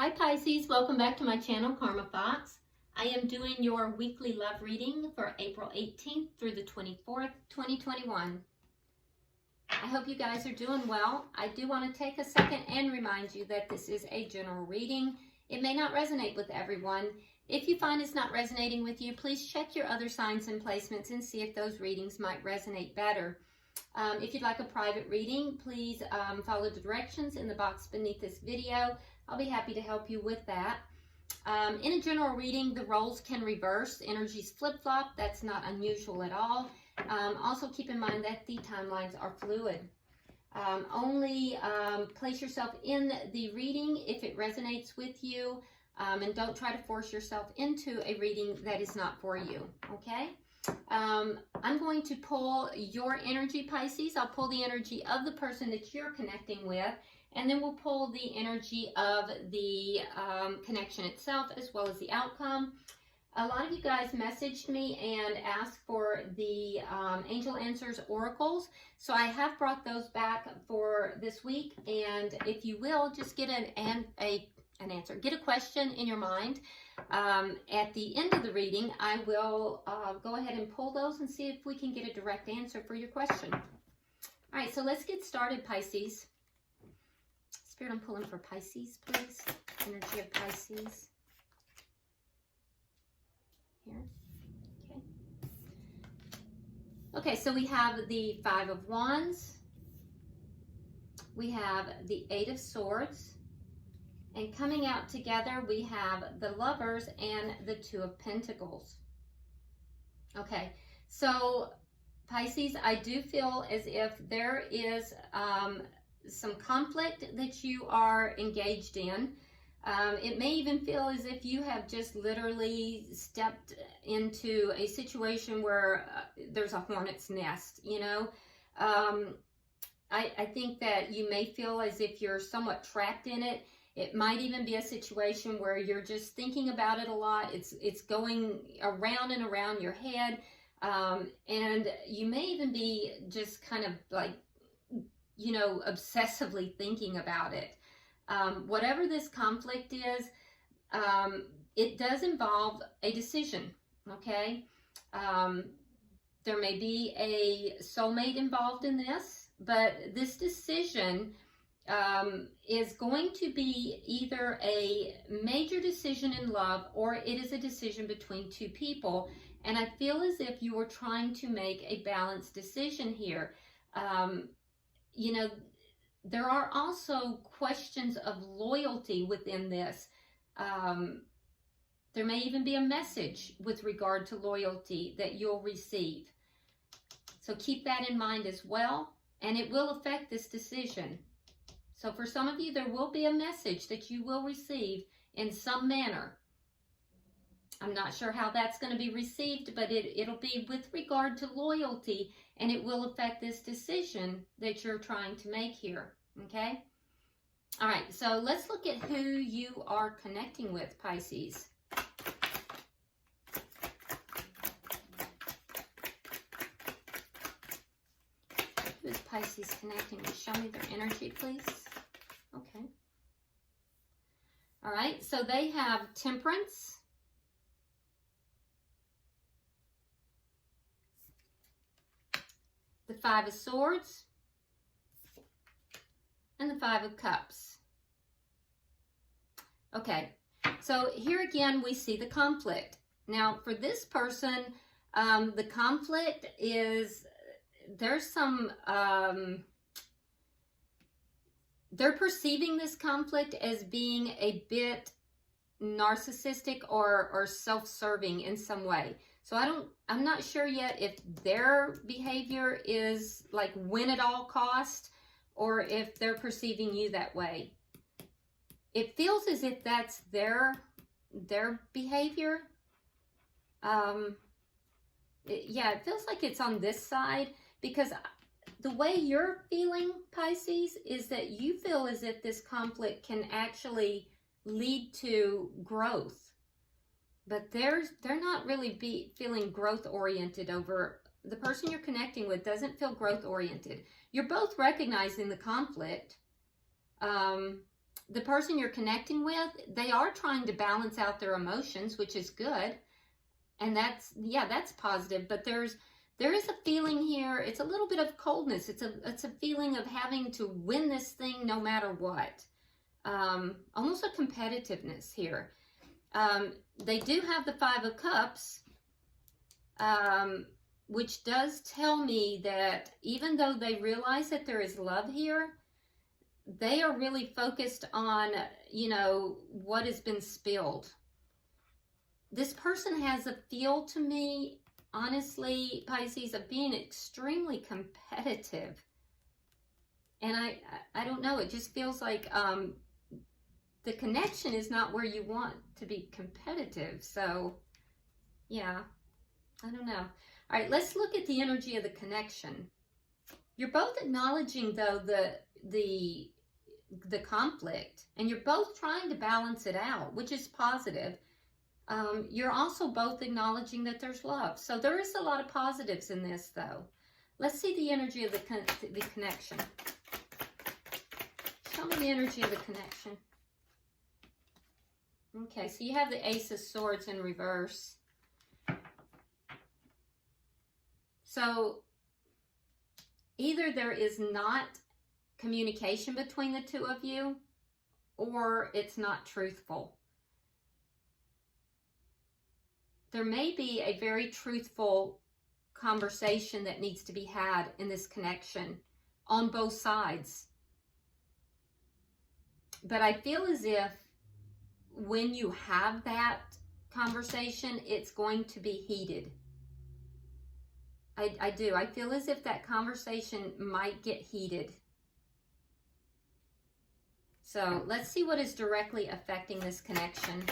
Hi Pisces, welcome back to my channel, Karma Fox. I am doing your weekly love reading for April 18th through the 24th, 2021. I hope you guys are doing well. I do want to take a second and remind you that this is a general reading. It may not resonate with everyone. If you find it's not resonating with you, please check your other signs and placements and see if those readings might resonate better. If you'd like a private reading, please follow the directions in the box beneath this video. I'll be happy to help you with that. In a general reading, the roles can reverse, energies flip-flop. That's not unusual at all. Also keep in mind that the timelines are fluid. Only place yourself in the reading if it resonates with you, and don't try to force yourself into a reading that is not for you, okay? I'm going to pull your energy, Pisces. I'll pull the energy of the person that you're connecting with, and then we'll pull the energy of the connection itself as well as the outcome. A lot of you guys messaged me and asked for the Angel Answers Oracles, so I have brought those back for this week, and if you will, just get an answer. Get a question in your mind. At the end of the reading, I will go ahead and pull those and see if we can get a direct answer for your question. All right, so let's get started, Pisces. Spirit, I'm pulling for Pisces, please. Energy of Pisces. Here. Okay. Okay, so we have the Five of Wands. We have the Eight of Swords. And coming out together, we have the Lovers and the Two of Pentacles. Okay, so Pisces, I do feel as if there is some conflict that you are engaged in. It may even feel as if you have just literally stepped into a situation where there's a hornet's nest, you know. I think that you may feel as if you're somewhat trapped in it. It might even be a situation where you're just thinking about it a lot. It's going around and around your head. And you may even be just kind of like, you know, obsessively thinking about it. Whatever this conflict is, it does involve a decision, okay? There may be a soulmate involved in this, but this decision is going to be either a major decision in love or it is a decision between two people. And I feel as if you are trying to make a balanced decision here. You know, there are also questions of loyalty within this. There may even be a message with regard to loyalty that you'll receive. So keep that in mind as well, and it will affect this decision. So for some of you, there will be a message that you will receive in some manner. I'm not sure how that's going to be received, but it'll be with regard to loyalty, and it will affect this decision that you're trying to make here, okay? All right, so let's look at who you are connecting with, Pisces. Who is Pisces connecting with? Show me their energy, please. Okay. All right, so they have Temperance, the Five of Swords, and the Five of Cups. Okay, so here again we see the conflict. Now for this person, the conflict is, there's some, they're perceiving this conflict as being a bit narcissistic or self-serving in some way. So I'm not sure yet if their behavior is like win at all cost or if they're perceiving you that way. It feels as if that's their behavior. Yeah, it feels like it's on this side, because the way you're feeling, Pisces, is that you feel as if this conflict can actually lead to growth. But they're not really feeling growth oriented over, the person you're connecting with doesn't feel growth oriented. You're both recognizing the conflict, the person you're connecting with, they are trying to balance out their emotions, which is good. And that's positive. But there is a feeling here. It's a little bit of coldness. It's a feeling of having to win this thing no matter what. Almost a competitiveness here. They do have the Five of Cups, which does tell me that even though they realize that there is love here, they are really focused on, what has been spilled. This person has a feel to me, honestly, Pisces, of being extremely competitive. And I don't know, it just feels like the connection is not where you want to be competitive. So, yeah, I don't know. All right, let's look at the energy of the connection. You're both acknowledging, though, the conflict, and you're both trying to balance it out, which is positive. You're also both acknowledging that there's love. So there is a lot of positives in this, though. Let's see the energy of the connection. Show me the energy of the connection. Okay, so you have the Ace of Swords in reverse. So either there is not communication between the two of you, or it's not truthful. There may be a very truthful conversation that needs to be had in this connection on both sides. But I feel as if when you have that conversation, it's going to be heated. I do. I feel as if that conversation might get heated. So let's see what is directly affecting this connection.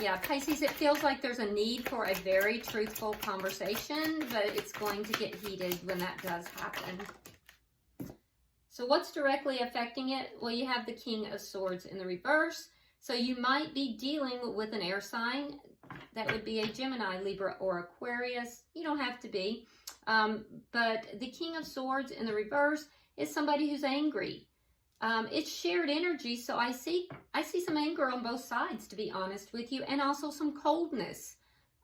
Yeah, Pisces, it feels like there's a need for a very truthful conversation, but it's going to get heated when that does happen. So what's directly affecting it? Well, you have the King of Swords in the reverse. So you might be dealing with an air sign. That would be a Gemini, Libra, or Aquarius. You don't have to be. But the King of Swords in the reverse is somebody who's angry. It's shared energy, so I see some anger on both sides, to be honest with you, and also some coldness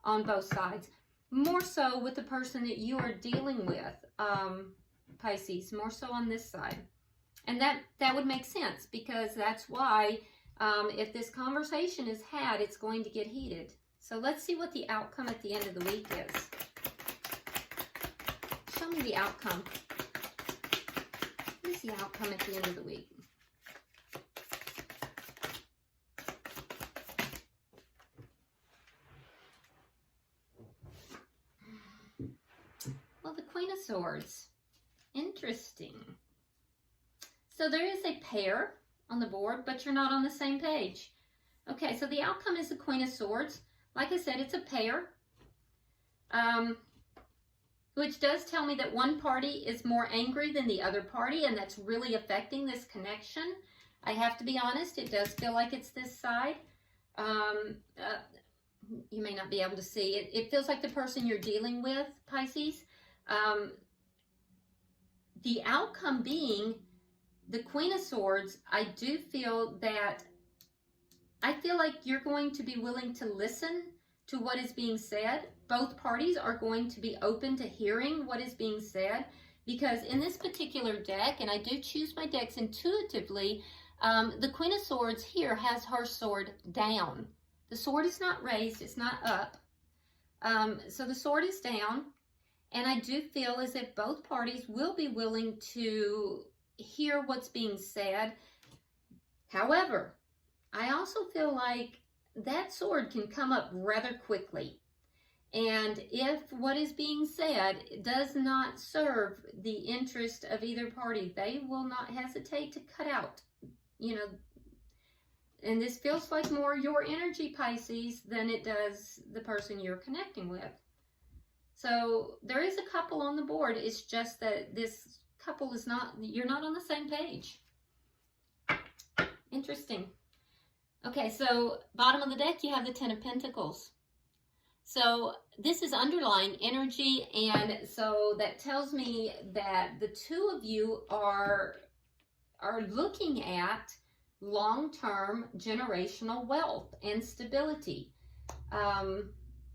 on both sides. More so with the person that you are dealing with, Pisces, more so on this side. And that would make sense, because that's why if this conversation is had, it's going to get heated. So let's see what the outcome at the end of the week is. Show me the outcome. What is the outcome at the end of the week? Well, the Queen of Swords. Interesting. So there is a pair on the board, but you're not on the same page. Okay, so the outcome is the Queen of Swords. Like I said, it's a pair, which does tell me that one party is more angry than the other party, and that's really affecting this connection. I have to be honest, it does feel like it's this side. You may not be able to see it. It feels like the person you're dealing with, Pisces. The outcome being the Queen of Swords, I do feel that I feel like you're going to be willing to listen to what is being said. Both parties are going to be open to hearing what is being said, because in this particular deck, and I do choose my decks intuitively, the Queen of Swords here has her sword down. The sword is not raised, it's not up. So the sword is down, and I do feel as if both parties will be willing to hear what's being said. However, I also feel like that sword can come up rather quickly. And if what is being said does not serve the interest of either party, they will not hesitate to cut out, and this feels like more your energy, Pisces, than it does the person you're connecting with. So there is a couple on the board. It's just that this couple is not, you're not on the same page. Interesting. Okay, so bottom of the deck, you have the Ten of Pentacles. So this is underlying energy, and so that tells me that the two of you are are looking at long-term generational wealth and stability,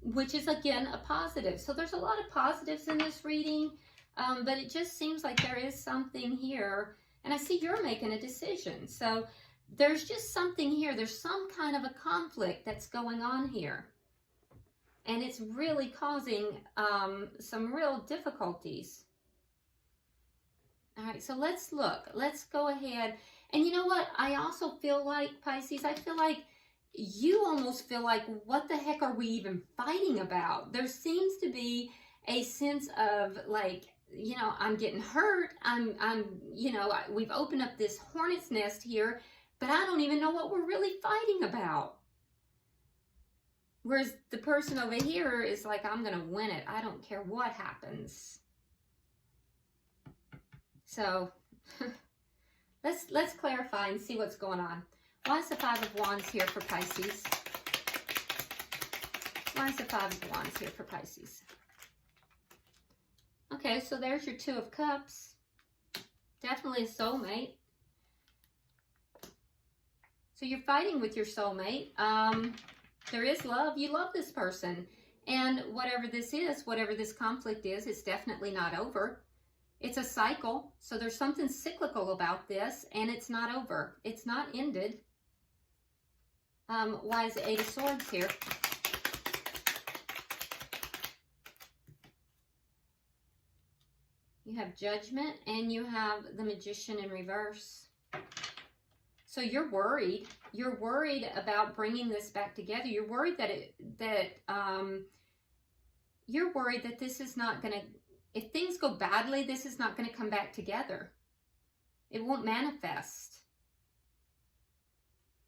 which is, again, a positive. So there's a lot of positives in this reading, but it just seems like there is something here. And I see you're making a decision. So there's just something here. There's some kind of a conflict that's going on here. And it's really causing some real difficulties. All right, so let's look. Let's go ahead. And you know what? I also feel like, Pisces, I feel like you almost feel like, what the heck are we even fighting about? There seems to be a sense of like, you know, I'm getting hurt. You know, we've opened up this hornet's nest here, but I don't even know what we're really fighting about. Whereas the person over here is like, I'm going to win it. I don't care what happens. So let's clarify and see what's going on. Why is the Five of Wands here for Pisces? Why is the Five of Wands here for Pisces? Okay, so there's your Two of Cups. Definitely a soulmate. So you're fighting with your soulmate. There is love. You love this person. And whatever this is, whatever this conflict is, it's definitely not over. It's a cycle. So there's something cyclical about this, and it's not over. It's not ended. Why is the Eight of Swords here? You have Judgment, and you have the Magician in reverse. So you're worried. You're worried about bringing this back together. You're worried you're worried that this is not going to, if things go badly, this is not going to come back together. It won't manifest.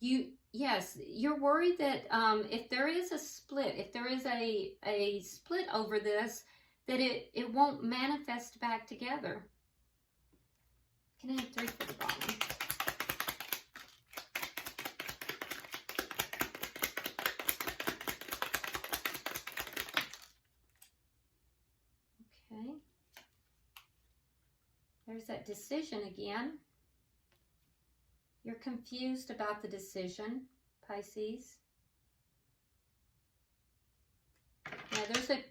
Yes, you're worried that if there is a split, if there is a split over this, that it won't manifest back together. Can I have 3 for the bottom? Okay. There's that decision again. You're confused about the decision, Pisces. Yeah,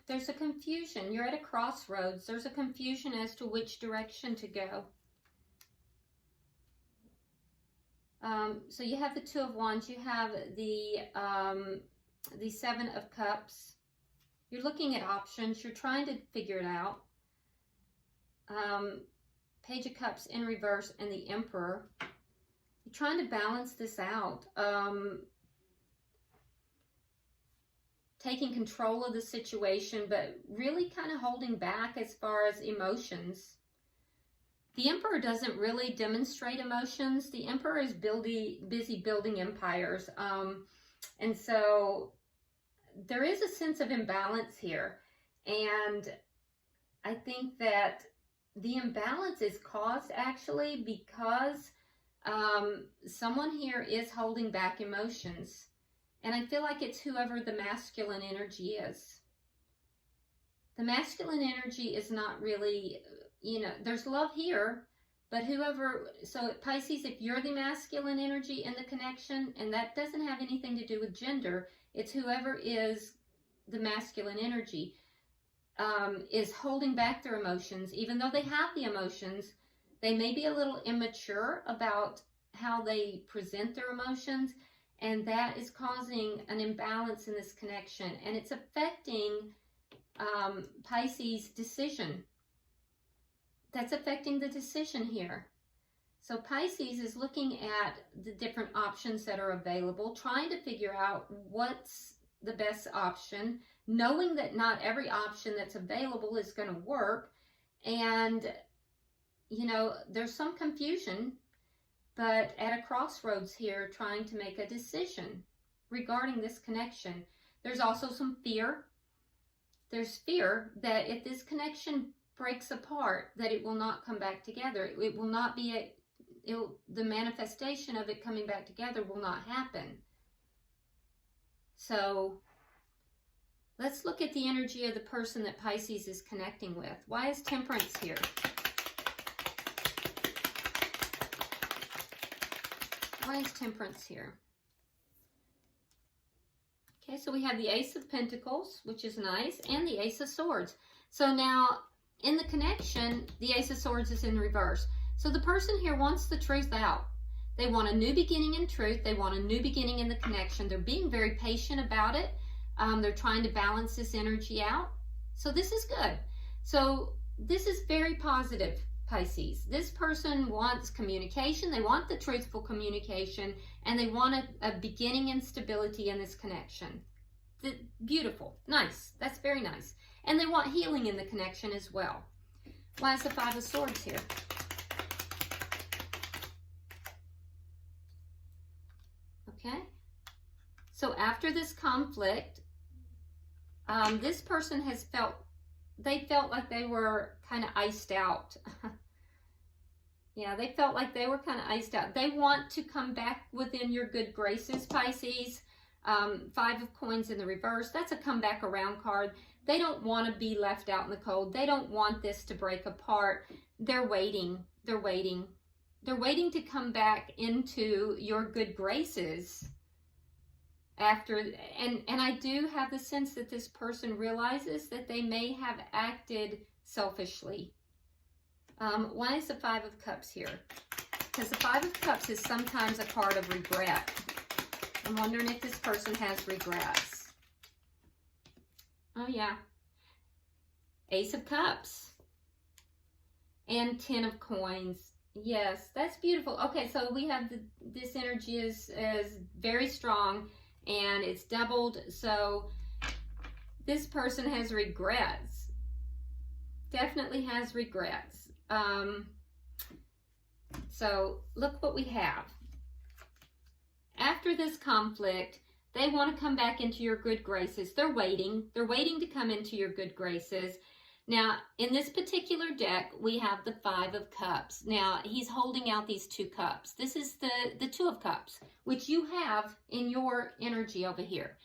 there's a confusion. You're at a crossroads. There's a confusion as to which direction to go. So you have the Two of Wands. You have the Seven of Cups. You're looking at options. You're trying to figure it out. Page of Cups in reverse and the Emperor. You're trying to balance this out. Taking control of the situation, but really kind of holding back as far as emotions. The Emperor doesn't really demonstrate emotions. The Emperor is busy building empires. And so there is a sense of imbalance here. And I think that the imbalance is caused actually because someone here is holding back emotions. And I feel like it's whoever the masculine energy is. The masculine energy is not really, you know, there's love here, but whoever, so Pisces, if you're the masculine energy in the connection, and that doesn't have anything to do with gender, it's whoever is the masculine energy, is holding back their emotions. Even though they have the emotions, they may be a little immature about how they present their emotions. And that is causing an imbalance in this connection. And it's affecting Pisces' decision. That's affecting the decision here. So Pisces is looking at the different options that are available, trying to figure out what's the best option, knowing that not every option that's available is going to work. And, you know, there's some confusion, but at a crossroads here, trying to make a decision regarding this connection. There's also some fear. There's fear that if this connection breaks apart, that it will not come back together. It will not be the manifestation of it coming back together will not happen. So let's look at the energy of the person that Pisces is connecting with. Why is Temperance here? Why is Temperance here? Okay, so we have the Ace of Pentacles, which is nice, and the Ace of Swords. So now, in the connection, the Ace of Swords is in reverse. So the person here wants the truth out. They want a new beginning in truth. They want a new beginning in the connection. They're being very patient about it. They're trying to balance this energy out. So this is good. So this is very positive, Pisces. This person wants communication. They want the truthful communication, and they want a beginning and stability in this connection. Beautiful. Nice. That's very nice. And they want healing in the connection as well. Why is the Five of Swords here? Okay. So after this conflict, this person has felt like they were kind of iced out. Yeah, they felt like they were kind of iced out. They want to come back within your good graces, Pisces. Five of Coins in the reverse. That's a come back around card. They don't want to be left out in the cold. They don't want this to break apart. They're waiting. They're waiting. They're waiting to come back into your good graces after, and I do have the sense that this person realizes that they may have acted selfishly. Why is the Five of Cups here? Because the Five of Cups is sometimes a card of regret. I'm wondering if this person has regrets. Oh yeah. Ace of Cups. And Ten of Coins. Yes, that's beautiful. Okay, so we have this energy is very strong, and it's doubled. So this person has regrets. Definitely has regrets. So look what we have. After this conflict, they want to come back into your good graces. They're waiting. They're waiting to come into your good graces. Now, in this particular deck, we have the Five of Cups. Now, he's holding out these two cups. This is the Two of Cups, which you have in your energy over here.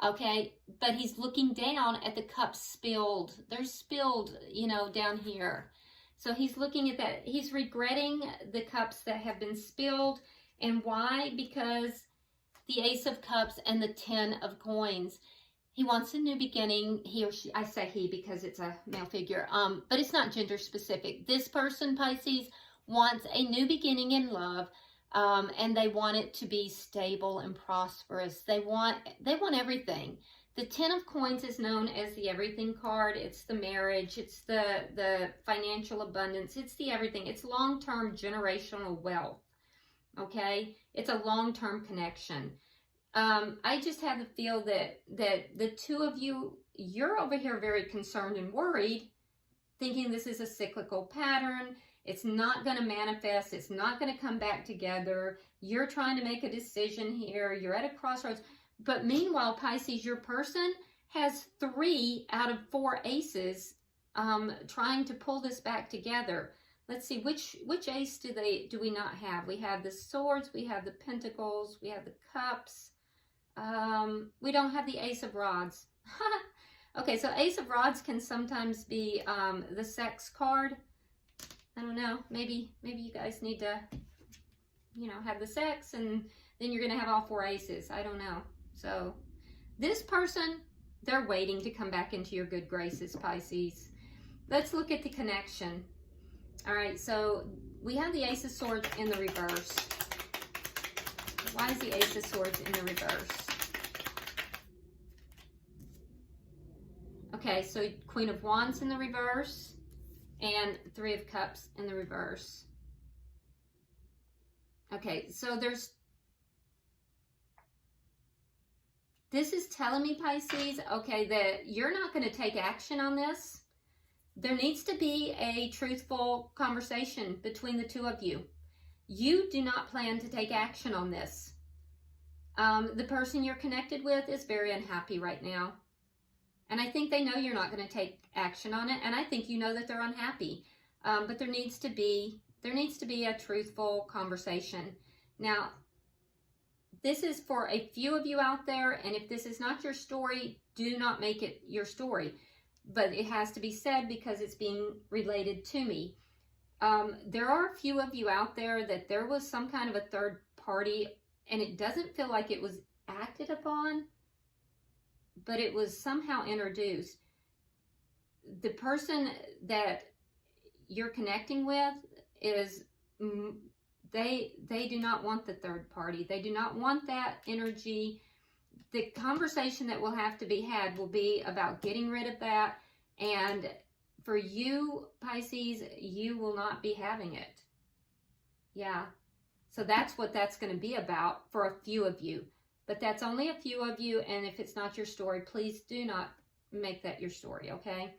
Okay, but he's looking down at the cups spilled. They're spilled, you know, down here. So he's looking at that. He's regretting the cups that have been spilled. And why? Because the Ace of Cups and the Ten of Coins. He wants a new beginning. He or she, I say he because it's a male figure, but it's not gender specific. This person, Pisces, wants a new beginning in love, and they want it to be stable and prosperous. They want everything. The Ten of Coins is known as the everything card. It's the marriage. It's the financial abundance. It's the everything. It's long-term generational wealth. Okay? It's a long-term connection. I just have the feel that the two of you, you're over here very concerned and worried, thinking this is a cyclical pattern. It's not going to manifest. It's not going to come back together. You're trying to make a decision here. You're at a crossroads. But meanwhile, Pisces, your person has 3 out of 4 aces trying to pull this back together. Let's see, which ace do we not have? We have the Swords, we have the Pentacles, we have the Cups. We don't have the Ace of Rods. Okay, so Ace of Rods can sometimes be the sex card. I don't know. Maybe you guys need to, you know, have the sex, and then you're going to have all 4 aces. I don't know. So this person, they're waiting to come back into your good graces, Pisces. Let's look at the connection. All right, so we have the Ace of Swords in the reverse. Why is the Ace of Swords in the reverse? Okay, so Queen of Wands in the reverse and Three of Cups in the reverse. Okay, so this is telling me, Pisces, okay, that you're not going to take action on this. There needs to be a truthful conversation between the two of you. You do not plan to take action on this. The person you're connected with is very unhappy right now. And I think they know you're not going to take action on it. And I think you know that they're unhappy. But there needs to be a truthful conversation. Now, this is for a few of you out there. And if this is not your story, do not make it your story. But it has to be said because it's being related to me. There are a few of you out there that there was some kind of a third party, and it doesn't feel like it was acted upon, but it was somehow introduced. The person that you're connecting with is, they do not want the third party. They do not want that energy. The conversation that will have to be had will be about getting rid of that. And for you, Pisces, you will not be having it. Yeah. So that's what that's going to be about for a few of you. But that's only a few of you. And if it's not your story, please do not make that your story, okay?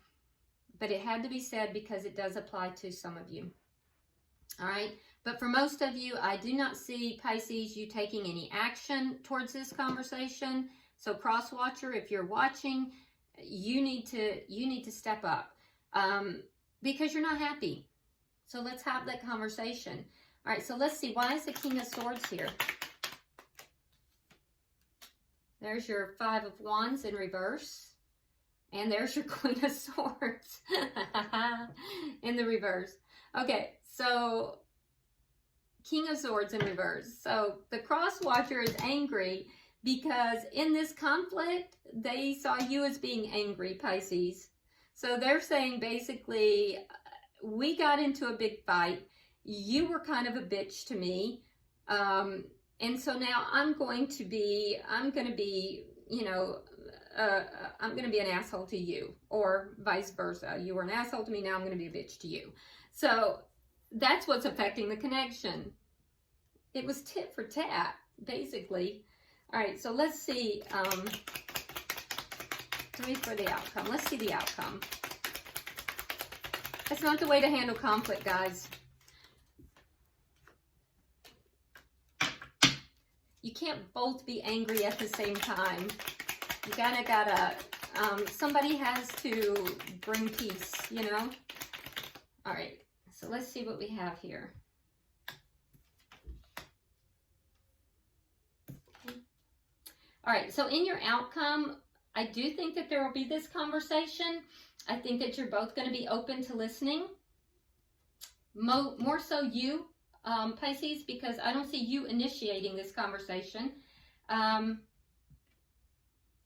But it had to be said because it does apply to some of you. All right. But for most of you, I do not see, Pisces, you taking any action towards this conversation. So cross watcher, if you're watching, you need to step up because you're not happy. So let's have that conversation. All right. So let's see. Why is the King of Swords here? There's your Five of Wands in reverse. And there's your Queen of Swords in the reverse. Okay, so King of Swords in reverse. So the cross watcher is angry because in this conflict, they saw you as being angry, Pisces. So they're saying basically, we got into a big fight. You were kind of a bitch to me. And so now I'm going to be, you know, I'm going to be an asshole to you, or vice versa. You were an asshole to me, now I'm going to be a bitch to you. So that's what's affecting the connection. It was tit for tat, basically. All right, so let's see. Wait for the outcome. Let's see the outcome. That's not the way to handle conflict, guys. You can't both be angry at the same time. You gotta, somebody has to bring peace, you know? All right, so let's see what we have here. Okay. All right, so in your outcome, I do think that there will be this conversation. I think that you're both going to be open to listening. More so you, Pisces, because I don't see you initiating this conversation.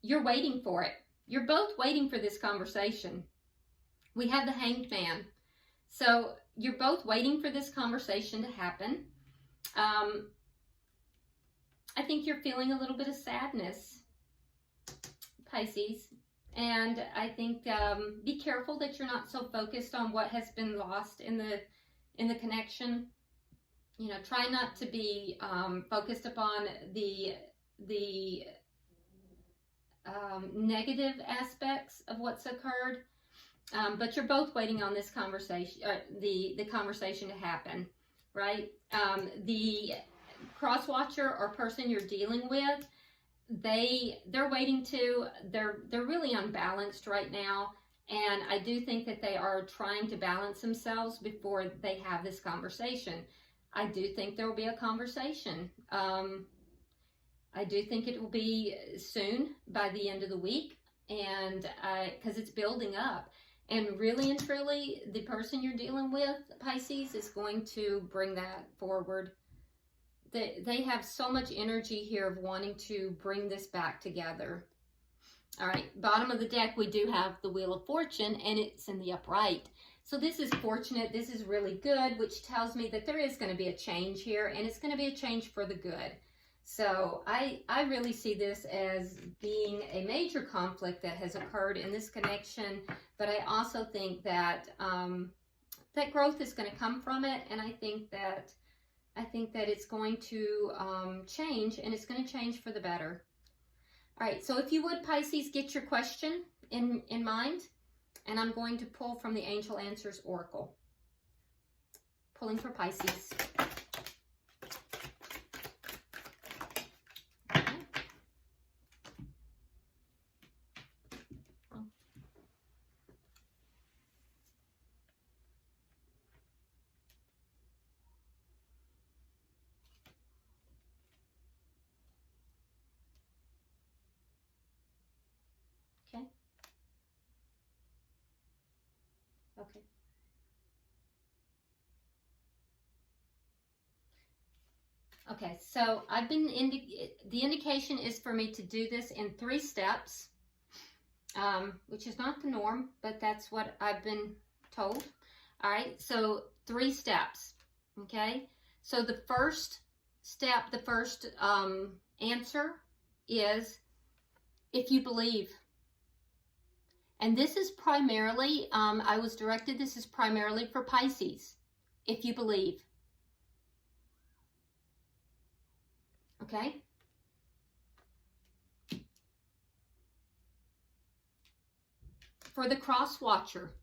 You're waiting for it. You're both waiting for this conversation. We have the Hanged Man. So you're both waiting for this conversation to happen. I think you're feeling a little bit of sadness, Pisces. And I think be careful that you're not so focused on what has been lost in the connection. You know, try not to be focused upon the negative aspects of what's occurred, but you're both waiting on this conversation, the conversation to happen, right? The cross watcher or person you're dealing with, they're waiting to. They're really unbalanced right now, and I do think that they are trying to balance themselves before they have this conversation. I do think there will be a conversation. I do think it will be soon, by the end of the week, and because it's building up. And really and truly, the person you're dealing with, Pisces, is going to bring that forward. They have so much energy here of wanting to bring this back together. All right, bottom of the deck, we do have the Wheel of Fortune, and it's in the upright. So this is fortunate. This is really good, which tells me that there is going to be a change here, and it's going to be a change for the good. So I really see this as being a major conflict that has occurred in this connection, but I also think that that growth is going to come from it, and I think that it's going to change, and it's going to change for the better. All right, so if you would, Pisces, get your question in mind, and I'm going to pull from the Angel Answers Oracle. Pulling for Pisces. Okay. Okay, so I've been the indication is for me to do this in 3 steps, which is not the norm, but that's what I've been told. All right, so 3 steps. Okay, so the first step, the first answer is if you believe. And this is primarily, I was directed, this is primarily for Pisces. If you believe. Okay? For the cross watcher.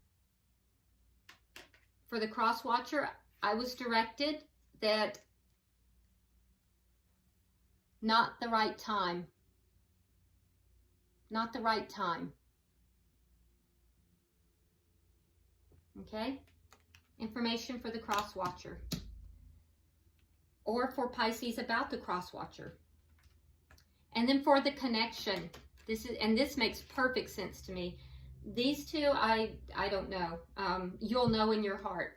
For the cross watcher, I was directed that not the right time. Not the right time. Okay? Information for the cross watcher. Or for Pisces about the cross watcher. And then for the connection, this makes perfect sense to me. These two, I don't know. You'll know in your heart.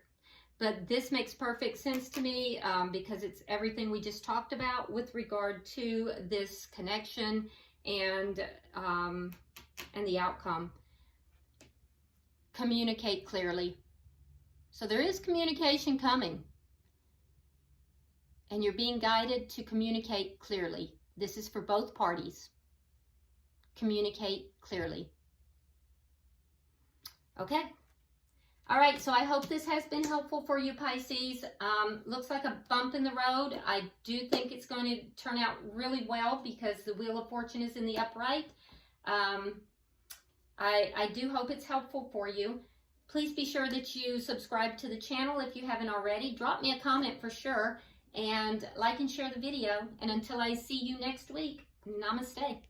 But this makes perfect sense to me because it's everything we just talked about with regard to this connection and the outcome. Communicate clearly. So there is communication coming. And you're being guided to communicate clearly. This is for both parties. Communicate clearly. Okay. All right, so I hope this has been helpful for you, Pisces. Looks like a bump in the road. I do think it's going to turn out really well because the Wheel of Fortune is in the upright. I do hope it's helpful for you. Please be sure that you subscribe to the channel if you haven't already. Drop me a comment for sure. And like and share the video. And until I see you next week, namaste.